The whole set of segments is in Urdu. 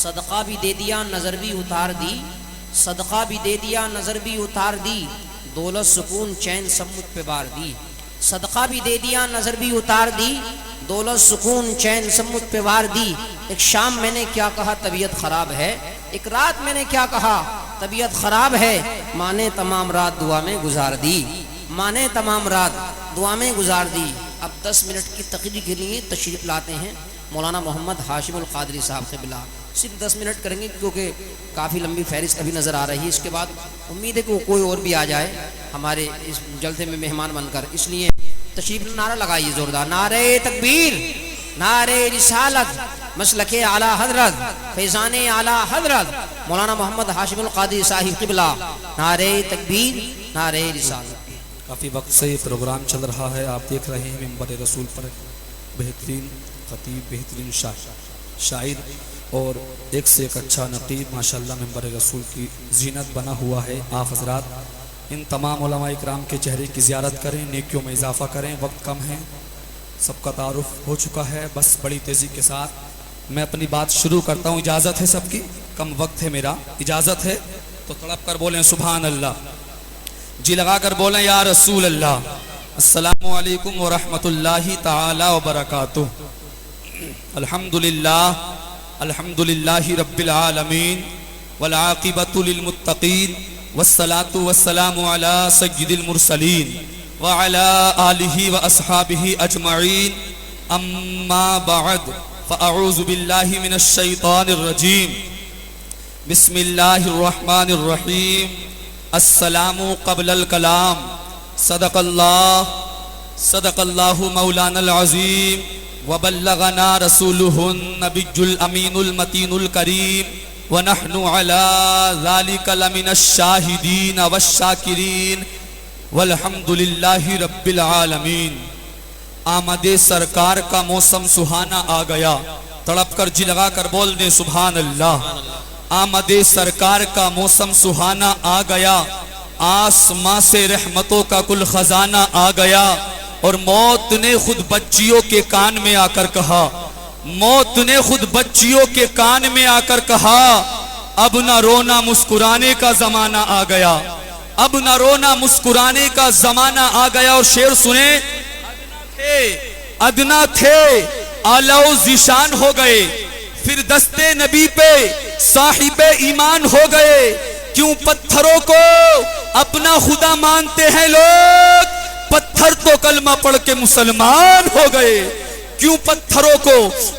صدقہ بھی دے دیا نظر بھی اتار دی، صدقہ بھی دے دیا نظر بھی اتار دی، دولت سکون چین سب مجھ پہ بار دی، صدقہ بھی دے دیا نظر بھی اتار دی، دولت سکون چین سب مجھ پہ وار دی۔ ایک شام میں نے کیا کہا طبیعت خراب ہے، ایک رات میں نے کیا کہا طبیعت خراب ہے، ماں نے تمام رات دعا میں گزار دی، ماں نے تمام رات دعا میں گزار دی۔ اب 10 منٹ کی تقریر کے لیے تشریف لاتے ہیں مولانا محمد ہاشم القادری صاحب قبلہ، صرف 10 منٹ کریں گے کیونکہ کافی لمبی فہرست ابھی نظر آ رہی ہے۔ اس کے بعد امید ہے کہ کوئی اور بھی آ جائے ہمارے اس جلسے میں مہمان بن کر، اس لیے تشریف نعرہ لگائیے زوردار، نعرہ تکبیر، نعرہ رسالت، مسلک اعلی حضرت، فیضان اعلی حضرت مولانا محمد ہاشم القادری صاحب قبلہ، نعرہ تکبیر، نعرہ رسالت۔ کافی وقت سے یہ پروگرام چل رہا ہے، آپ دیکھ رہے ہیں منبر رسول پر بہترین خطیب، بہترین شاعر اور ایک سے ایک اچھا نقیب ماشاءاللہ منبر رسول کی زینت بنا ہوا ہے۔ آپ حضرات ان تمام علماء اکرام کے چہرے کی زیارت کریں، نیکیوں میں اضافہ کریں، وقت کم ہے، سب کا تعارف ہو چکا ہے، بس بڑی تیزی کے ساتھ میں اپنی بات شروع کرتا ہوں۔ اجازت ہے سب کی؟ کم وقت ہے میرا، اجازت ہے تو تڑپ کر بولیں سبحان اللہ، جی لگا کر بولیں یا رسول اللہ۔ السلام علیکم ورحمۃ اللہ تعالی وبرکاتہ۔ الحمدللہ رب العالمین والعاقبۃ للمتقین والصلاة والسلام علی سید المرسلین وعلی آلہ واصحابہ اجمعین، اما بعد فاعوذ باللہ من الشیطان الرجیم، بسم اللہ الرحمن الرحیم۔ السلام قبل الکلام، صدق اللہ مولانا العظیم، وبلغنا رسولہ النبی الامین المتین الکریم، ونحن علی ذلک لمن الشاہدین والشاکرین، والحمد للہ رب العالمین۔ آمد سرکار کا موسم سہانا آ گیا، تڑپ کر جی لگا کر بول دیں سبحان اللہ۔ آمد سرکار کا موسم سہانا آ گیا، آسماں سے رحمتوں کا کل خزانہ آ گیا، اور موت نے خود بچیوں کے کان میں آ کر کہا، موت نے خود بچیوں کے کان میں آ کر کہا، اب نہ رونا مسکرانے کا زمانہ آ گیا، اب نہ رونا مسکرانے کا زمانہ آ گیا۔ اور شعر سنیں، ادنا تھے اعلیٰ و ذیشان ہو گئے، پھر دستے نبی پہ صاحب ایمان ہو گئے، کیوں پتھروں کو اپنا خدا مانتے ہیں لوگ، پتھر تو کلمہ پڑھ کے مسلمان ہو گئے، کیوں پتھروں کو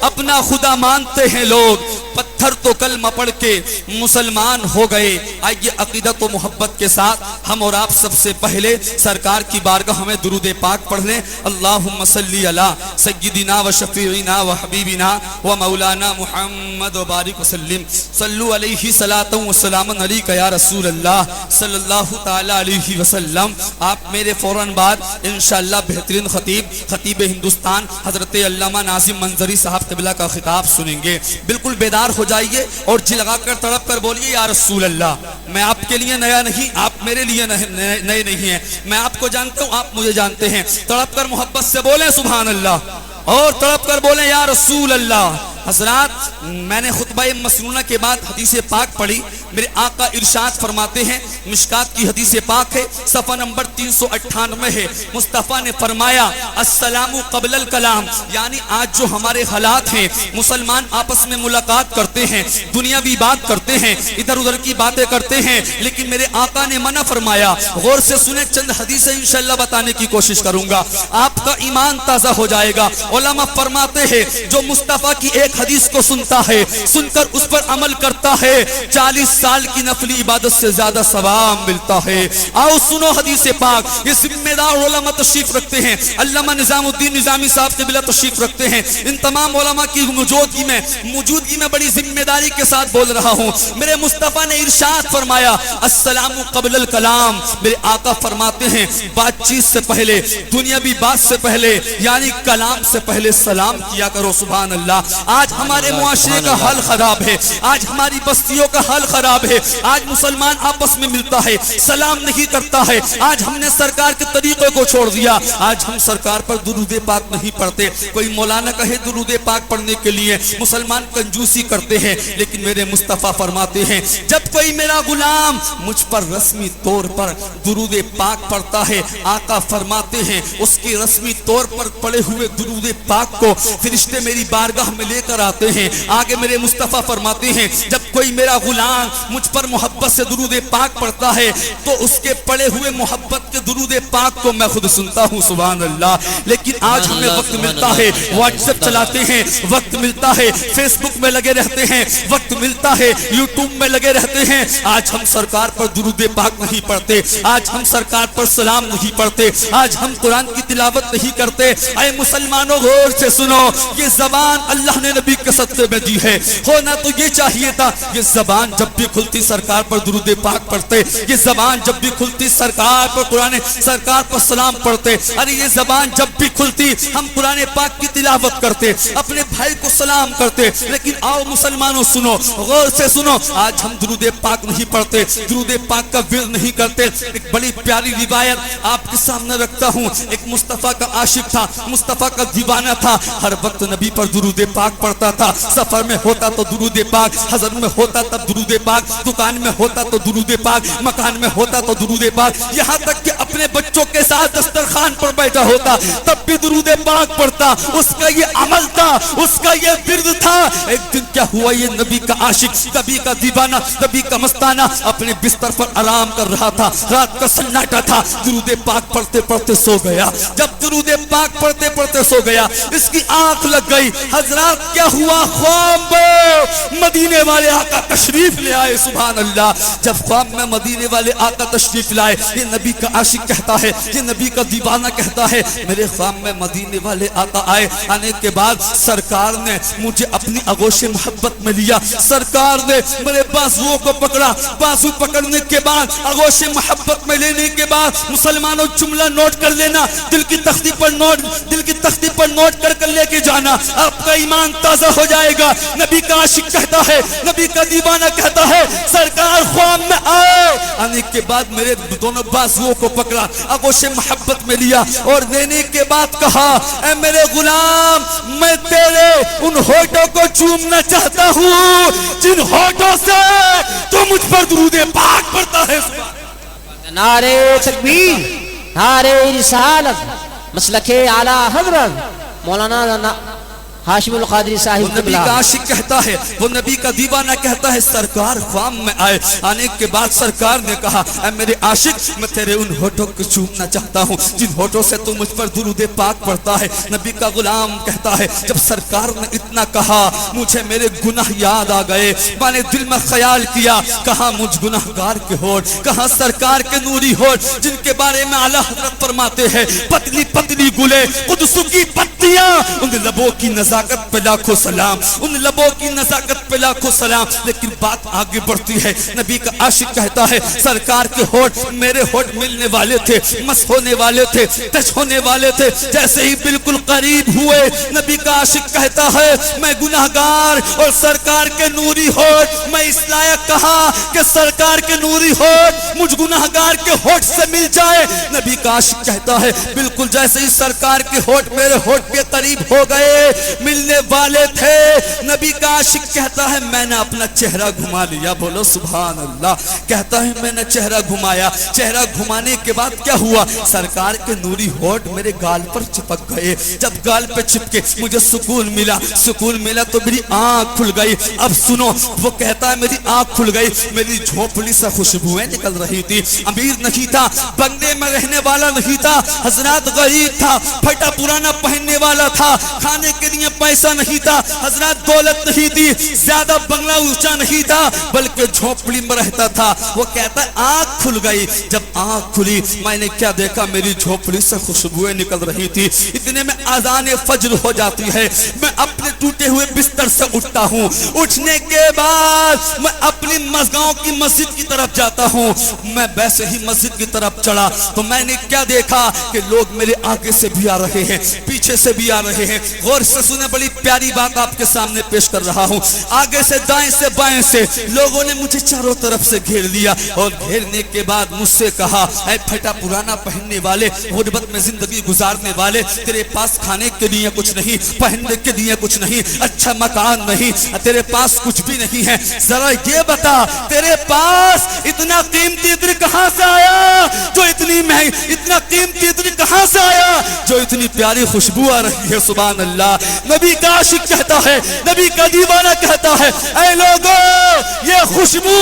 اپنا خدا مانتے ہیں لوگ، پتھر تو کلمہ پڑھ کے مسلمان ہو گئے۔ آئیے عقیدت و محبت کے ساتھ ہم اور آپ سب سے پہلے سرکار کی بارگاہ ہمیں درود پاک پڑھ لیں۔ اللہم صلی علی سیدنا و شفیعنا و حبیبنا و مولانا محمد و بارک وسلم، صلو علیہ صلاۃ و سلام علیک یا رسول اللہ صلی اللہ تعالی علیہ وسلم۔ آپ میرے فوراً بعد انشاءاللہ بہترین خطیب ہندوستان حضرت علامہ ناظم منظری صاحب قبلہ کا خطاب سنیں گے۔ بالکل بیدار ہو جائیے اور جی لگا کر تڑپ کر بولیے یا رسول اللہ۔ میں آپ کے لیے نیا نہیں، آپ میرے لیے نئے نہیں ہیں، میں آپ کو جانتا ہوں، آپ مجھے جانتے ہیں۔ تڑپ کر محبت سے بولیں سبحان اللہ، اور تڑپ کر بولیں یا رسول اللہ۔ حضرات میں نے خطبہ مسنونہ کے بعد حدیث پاک پڑھی، میرے آقا ارشاد فرماتے ہیں، مشکات کی حدیث پاک ہے، صفحہ نمبر 398 ہے، مصطفیٰ نے فرمایا السلام قبل الکلام، یعنی آج جو ہمارے حالات ہیں، مسلمان آپس میں ملاقات کرتے ہیں، دنیاوی بات کرتے ہیں، ادھر ادھر کی باتیں کرتے ہیں، لیکن میرے آقا نے منع فرمایا۔ غور سے سنیں، چند حدیثیں انشاءاللہ بتانے کی کوشش کروں گا، آپ کا ایمان تازہ ہو جائے گا۔ علماء فرماتے ہیں جو مصطفیٰ کی ایک حدیث کو سنتا ہے، سن کر اس پر عمل کرتا ہے، 40 سال کی نفلی عبادت سے زیادہ ثواب ملتا ہے۔ آؤ سنو حدیث پاک، یہ ذمہ دار علماء تشریف رکھتے ہیں، علامہ نظام الدین نظامی صاحب قبلہ تشریف رکھتے ہیں۔ ان تمام علماء کی موجودگی میں بڑی ذمہ داری کے ساتھ بول رہا ہوں۔ میرے مصطفیٰ نے ارشاد فرمایا السلام قبل الکلام، میرے آقا فرماتے ہیں بات چیت سے پہلے، دنیاوی بات سے پہلے، یعنی کلام سے پہلے سلام کیا کرو۔ سبحان اللہ۔ آج ہمارے معاشرے کا حال خراب ہے, آج ہماری بستیوں کا حال خراب ہے. آج مسلمان آپس میں ملتا ہے, سلام نہیں کرتا ہے. آج ہم نے سرکار کے طریقے کو چھوڑ دیا. آج ہم سرکار پر درود پاک نہیں پڑھتے. کوئی مولانا کہے درود پاک پڑھنے کے لیے, مسلمان کنجوسی کرتے ہیں. لیکن میرے مصطفیٰ فرماتے ہیں جب کوئی میرا غلام مجھ پر رسمی طور پر درود پاک پڑھتا ہے, آقا فرماتے ہیں اس کی رسمی طور پر پڑھے ہوئے درود پاک کو فرشتے میری بارگاہ میں لے کر آتے ہیں. آگے میرے مصطفیٰ فرماتے ہیں جب کوئی میرا غلام مجھ پر محبت سے درود پاک پڑھتا ہے تو اس کے پڑھے ہوئے محبت کے درود پاک کو میں خود سنتا ہوں. سبحان اللہ. لیکن آج ہمیں وقت ملتا ہے, واٹس ایپ چلاتے ہیں, وقت ملتا ہے فیس بک میں لگے رہتے ہیں, وقت ملتا ہے یوٹیوب میں لگے رہتے ہیں. آج ہم سرکار پر درود پاک نہیں پڑھتے, آج ہم سرکار پر سلام نہیں پڑھتے, آج ہم قرآن کی تلاوت نہیں کرتے. اے مسلمانوں غور سے سنو, یہ زبان اللہ نے نبی کے صدقے میں دی ہے. ہونا تو یہ چاہیے تھا یہ زبان جب بھی کھلتی سرکار پر درود پاک پڑھتے, یہ زبان جب بھی کھلتی سرکار پر قرآن, سرکار پر سلام پڑھتے. ارے یہ زبان جب بھی کھلتی ہم قرآن پاک کی تلاوت کرتے, اپنے بھائی کو سلام کرتے. لیکن آؤ مسلمانوں سنو, غور سے سنو, آج ہم درود پاک نہیں پڑھتے, درود پاک کا ورد نہیں کرتے. ایک بڑی پیاری روایت آپ کے سامنے رکھتا ہوں. ایک مصطفیٰ کا عاشق تھا, مصطفیٰ کا دیوانہ تھا, ہر وقت نبی پر درود پاک پڑھتا تھا. سفر میں ہوتا تو درود پاک, حضر میں ہوتا تب درود پاک, دکان میں ہوتا تو درود پاک, مکان میں ہوتا تو درود پاک, یہاں تک کہ اپنے بچوں کے ساتھ دسترخوان پر بیٹھا ہوتا تب بھی درود پاک پڑھتا. اس کا یہ عمل تھا, اس کا یہ ورد تھا. ایک دن کیا ہوا, یہ نبی کا عاشق, نبی کا دیوانہ, نبی کا مستانہ اپنے بستر پر آرام کر رہا تھا. رات کا سناٹا تھا, درود پاک پڑھتے پڑھتے سو گیا. جب درود پاک پڑھتے پڑھتے سو گیا, اس کی آنکھ لگ گئی. حضرات کیا ہوا, خواب میں مدینے والے آقا تشریف لے آئے. سبحان اللہ. جب خواب میں مدینے والے آقا تشریف لائے, یہ نبی کا عاشق کہتا ہے, یہ نبی کا دیوانہ کہتا ہے, میرے خواب میں مدینے والے آقا آئے. آنے کے بعد سرکار نے مجھے اپنی آغوش محبت میں لیا. سرکار نے میرے بازوؤں کو پکڑا. بازو پکڑنے کے بعد, آغوش محبت میں لینے کے بعد, مسلمانوں جملہ نوٹ کر لینا, دل کی تختی پر نوٹ, دل کی تختی پر نوٹ کر لے کے جانا, آپ کا ایمان تازہ ہو جائے گا. نبی کا عاشق کہتا ہے, نبی کا دیوانہ کہتا ہے, سرکار خواب میں آئے. آنے کے بعد میرے دونوں بازوؤں کو پکڑا, آغوش محبت میں لیا اور لینے کے بعد کہا, اے میرے غلام, میں تیرے ان ہونٹوں کو چومنا چاہتا ہوں جن ہونٹوں سے تو مجھ پر درود پاک پڑھتا ہے. نعرے تکبیر, نعرے رسالت, مسلک اعلی حضرت مولانا ہاشم القادری صاحب. وہ نبی کا عاشق کہتا ہے, وہ نبی کا دیوانہ کہتا ہے, سرکار خواب میں آئے. آنے کے بعد سرکار نے کہا, اے میرے عاشق, میں تیرے ان ہونٹوں کو چومنا چاہتا ہوں جن ہونٹوں سے تو مجھ پر درود پاک پڑھتا ہے. نبی کا غلام کہتا ہے, جب سرکار نے اتنا کہا مجھے میرے گناہ یاد آ گئے. میں نے دل میں خیال کیا, کہاں مجھ گناہگار کے ہونٹ, کہاں سرکار کے نوری ہونٹ جن کے بارے میں اعلیٰ حضرت فرماتے ہیں, پتلی پتلی گلے, قدس کی پتیاں, ان لبوں کی نزاکت پہ لاکھوں سلام, ان لبوں کی نزاکت پہ لاکھوں سلام. لیکن بات آگے بڑھتی ہے. نبی کا عاشق کہتا ہے, سرکار کے ہونٹ میرے ہونٹ ملنے والے تھے, مس ہونے والے تھے, ٹچ ہونے والے تھے. جیسے ہی بالکل قریب ہوئے, نبی کا عاشق کہتا ہے, میں گناہگار اور سرکار کے نوری ہونٹ, میں اس لائق کہا کہ سرکار کے نوری ہونٹ مجھ گناہگار کے ہونٹ سے مل جائے. نبی کا عاشق کہتا ہے, بالکل جیسے ہی سرکار کے ہونٹ میرے ہونٹ کے قریب ہو گئے, ملنے والے تھے, نبی کا عاشق کہتا ہے, میں نے اپنا چہرہ گھما لیا. بولو سبحان اللہ. کہتا ہے, میں نے چہرہ گھمایا. چہرہ گھمانے کے بعد کیا ہوا, سرکار کے نوری ہونٹ میرے گال پر چپک گئے. جب گال پہ چپکے مجھے سکون ملا, سکون ملا تو میری آنکھ کھل گئی. اب سنو, وہ کہتا ہے, میری آنکھ کھل گئی, میری جھونپڑی سے خوشبوئیں نکل رہی تھی. امیر نہیں تھا, بنگلے میں رہنے والا نہیں تھا, حضرات غریب تھا, پھٹا پرانا پہننے والا تھا, کھانے کے لیے پیسہ نہیں تھا, حضرات دولت نہیں تھی, زیادہ بنگلہ اونچا نہیں تھا, بلکہ جھونپڑی میں رہتا تھا. وہ کہتا ہے, آنکھ کھل گئی. جب آنکھ کھلی, میں نے کیا دیکھا, میری جھونپڑی سے خوشبوئیں نکل رہی تھی. اتنے میں اذان فجر ہو جاتی ہے. میں اپنے ٹوٹے ہوئے بستر سے اٹھتا ہوں. اٹھنے کے بعد میں اپنی مسجد کی مسجد کی طرف جاتا ہوں. میں ویسے ہی مسجد کی طرف چڑھا تو میں نے کیا دیکھا کہ لوگ میرے آگے سے بھی آ رہے ہیں, پیچھے سے بھی آ رہے ہیں. غور سے سنیں سنیں بڑی پیاری بات آپ کے سامنے پیش کر رہا ہوں. آگے سے دائیں سے بائیں سے لوگوں نے مجھے چاروں طرف سے گھیر لیا اور گھیرنے کے بعد مجھ سے کہا اے پھٹا پرانا پہننے والے, غربت میں زندگی گزارنے والے, تیرے پاس کھانے کے لیے کچھ نہیں, پہننے کے لیے کچھ نہیں, اچھا مکان نہیں, تیرے پاس کچھ بھی نہیں ہے, ذرا یہ بتا تیرے پاس اتنا قیمتی عطر کہاں سے آیا جو اتنی مہنگی, اتنا قیمتی عطر کہاں سے آیا جو اتنی پیاری خوشبو آ رہی ہے. سبحان اللہ. نبی کا عاشق کہتا ہے, نبی کا دیوانہ کہتا ہے اے لوگوں یہ خوشبو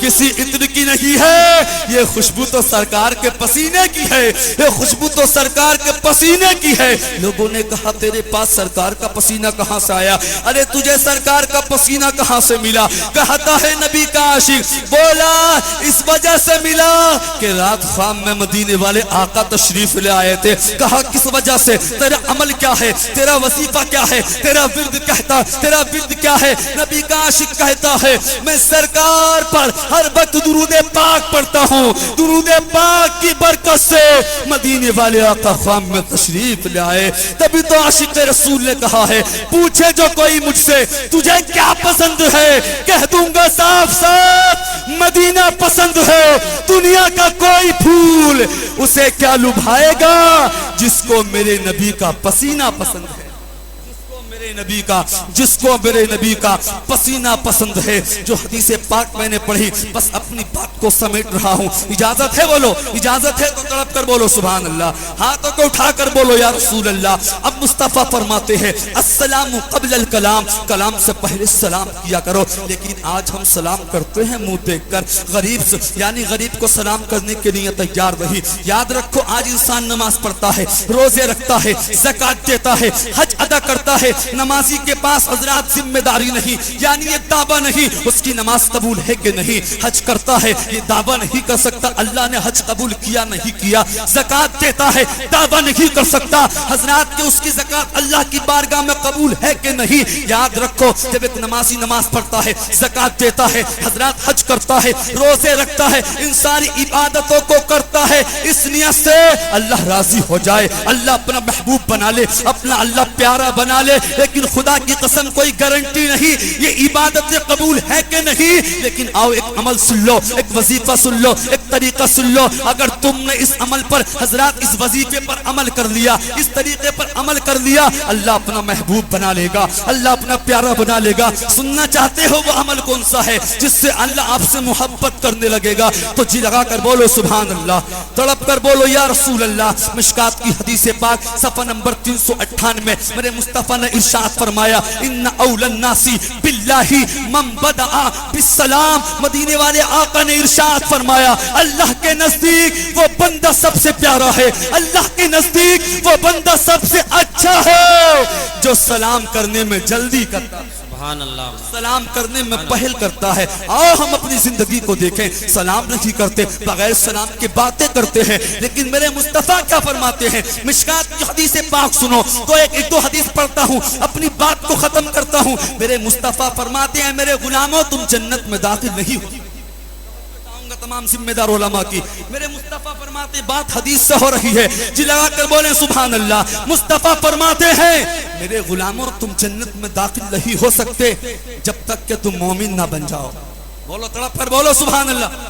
کسی عطر کی نہیں ہے, یہ خوشبو تو سرکار کے پسینے کی ہے, یہ خوشبو تو سرکار کے پسینے کی ہے. لوگوں نے کہا تیرے پاس سرکار کا پسینہ کہاں سے آیا؟ ارے تجھے سرکار کا پسینہ کہاں سے ملا؟ کہتا ہے نبی کا عاشق, بولا اس وجہ سے ملا کہ رات خواب میں مدینے والے آقا تشریف لے آئے تھے. کہا کس وجہ سے؟ تیرا عمل کیا ہے, تیرا وظیفہ کیا ہے, تیرا ورد کہتا, تیرا ورد کیا ہے؟ نبی کا عاشق کہتا ہے میں سرکار پر ہر وقت درود پاک پڑھتا ہوں, درود پاک کی برکت سے مدینے والے آقا خواب میں تشریف لے آئے. تبھی تو عاشق رسول نے کہا ہے پوچھے جو کوئی مجھ سے تجھے کیا پسند ہے, کہہ دوں گا صاف صاف مدینہ پسند ہے. دنیا کا کوئی پھول اسے کیا لبھائے گا جس کو میرے نبی کا پسینہ پسند ہے, جس کو میرے نبی کا پسینہ پسند ہے. جو حدیث پاک میں نے پڑھی بس اپنی بات کو سمیٹ رہا ہوں. اجازت ہے بولو, اجازت ہے تو تڑپ کر بولو سبحان اللہ, ہاتھوں کو اٹھا کر بولو یا رسول اللہ. اب مصطفیٰ فرماتے ہیں السلام قبل الکلام, کلام سے پہلے سلام کیا کرو. لیکن آج ہم سلام کرتے ہیں منہ دیکھ کر, غریب سے یعنی غریب کو سلام کرنے کے لیے تیار نہیں. یاد رکھو آج انسان نماز پڑھتا ہے, روزے رکھتا ہے, زکات دیتا ہے, حج ادا کرتا ہے, نمازی کے پاس حضرات ذمہ داری نہیں, یعنی یہ دعویٰ نہیں اس کی نماز قبول ہے کہ نہیں. حج کرتا ہے یہ دعویٰ نہیں کر سکتا اللہ نے حج قبول کیا نہیں کیا. زکات دیتا ہے دعویٰ نہیں کر سکتا حضرات کہ اس کی زکات اللہ کی بارگاہ میں قبول ہے کہ نہیں. یاد رکھو جب ایک نمازی نماز پڑھتا ہے, زکات دیتا ہے, حضرات حج کرتا ہے, روزے رکھتا ہے, ان ساری عبادتوں کو کرتا ہے اس نیت سے اللہ راضی ہو جائے, اللہ اپنا محبوب بنا لے, اپنا اللہ پیارا بنا لے. لیکن خدا کی قسم کوئی گارنٹی نہیں یہ عبادت قبول ہے کہ نہیں. لیکن آؤ ایک عمل سن لو, ایک وظیفہ سن لو, ایک طریقہ سن لو. اگر تم نے اس عمل پر حضرات اس وظیفے پر عمل کر لیا, اس طریقے پر عمل کر لیا, اللہ اپنا محبوب بنا لے گا, اللہ اپنا پیارا بنا لے گا. سننا چاہتے ہو وہ عمل کون سا ہے جس سے اللہ آپ سے محبت کرنے لگے گا؟ تو جی لگا کر بولو سبحان اللہ, تڑپ کر بولو یا رسول اللہ. مشکات کی حدیث پاک صفحہ نمبر 398 میرے مصطفیٰ نے ارشاد فرمایا ان اول الناس باللہ من بدأ بالسلام. مدینے والے آقا نے ارشاد فرمایا اللہ کے نزدیک وہ بندہ سب سے پیارا ہے, اللہ کے نزدیک وہ بندہ سب سے اچھا ہے جو سلام کرنے میں جلدی کرتا ہے, سبحان اللہ, سلام کرنے میں پہل کرتا ہے. آؤ ہم اپنی زندگی کو دیکھیں, سلام نہیں کرتے, بغیر سلام کے باتیں کرتے ہیں. لیکن میرے مصطفیٰ کیا فرماتے ہیں؟ مشکات کی حدیث پاک سنو تو ایک دو حدیث پڑھتا ہوں, اپنی بات کو ختم کرتا ہوں. میرے مصطفیٰ فرماتے ہیں میرے غلاموں تم جنت میں داخل نہیں ہو. تمام ذمہ دار علماء کی میرے مصطفیٰ فرماتے بات حدیث سے ہو رہی ہے, جی لگا کر بولیں سبحان اللہ. مصطفیٰ فرماتے ہیں میرے غلاموں تم جنت میں داخل نہیں ہو سکتے جب تک کہ تم مومن نہ بن جاؤ. بولو تڑپ کر بولو سبحان اللہ.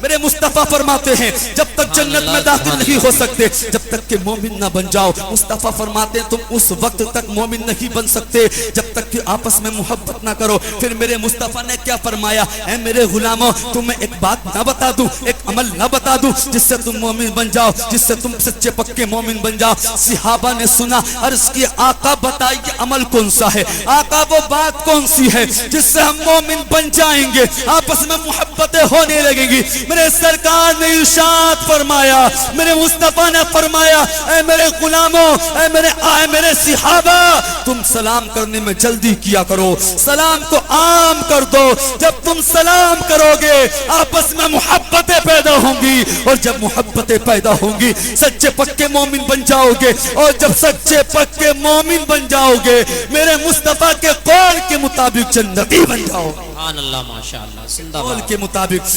میرے مصطفیٰ فرماتے ہیں جب تک جنت میں داخل نہیں ہو سکتے جب تک کہ مومن نہ بن جاؤ. مصطفیٰ فرماتے ہیں تم اس وقت تک مومن نہیں بن سکتے جب تک کہ آپس میں محبت نہ کرو. پھر میرے مصطفیٰ نے کیا فرمایا, اے میرے غلاموں تمہیں ایک بات نہ بتا دوں, ایک عمل نہ بتا دوں جس سے تم مومن بن جاؤ, جس سے تم سچے پکے مومن بن جاؤ. صحابہ نے سنا, عرض کیا آقا بتائیے عمل کون سا ہے, آقا وہ بات کون سی ہے جس سے ہم مومن بن جائیں گے, آپس میں محبتیں ہونے لگیں گی. میرے سرکار نے ارشاد فرمایا, میرے مصطفیٰ نے فرمایا اے میرے غلاموں, اے میرے صحابہ تم سلام کرنے میں جلدی کیا کرو, سلام کو عام کر دو. جب تم سلام کرو گے آپس میں محبتیں پیدا ہوں گی, اور جب محبتیں پیدا ہوں گی سچے پکے مومن بن جاؤ گے, اور جب سچے پکے مومن بن جاؤ گے میرے مصطفیٰ کے قول کے مطابق جنتی بن جاؤ. سبحان اللہ, ماشاء اللہ, زندہ قول باد. کے مطابق,